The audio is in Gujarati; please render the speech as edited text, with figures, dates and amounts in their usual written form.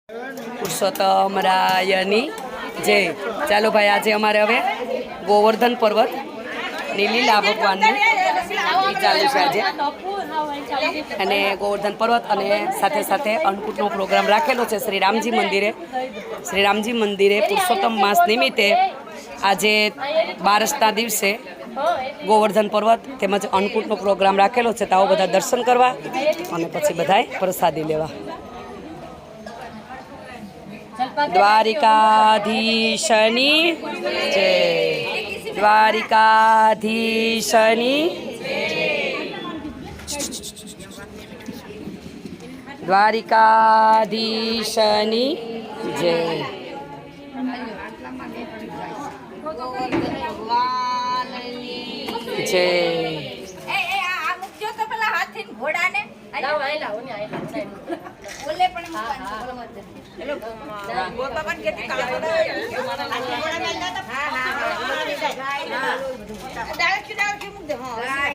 પુરુષોત્તમ રાયની જય। ચાલો ભાઈ, આજે અમારે હવે ગોવર્ધન પર્વત ની લીલા ભગવાનનું ચાલુ છે આજે, અને ગોવર્ધન પર્વત અને સાથે સાથે અન્નકૂટનો પ્રોગ્રામ રાખેલો છે શ્રી રામજી મંદિરે પુરુષોત્તમ માસ નિમિત્તે આજે બારસના દિવસે ગોવર્ધન પર્વત તેમજ અન્નકૂટનો પ્રોગ્રામ રાખેલો છે। તો આવો બધા દર્શન કરવા અને પછી બધાય પ્રસાદી લેવા। દ્વારિકાધીશની જય, દ્વારિકાધીશની દ્વારિકાધીશની જય। જય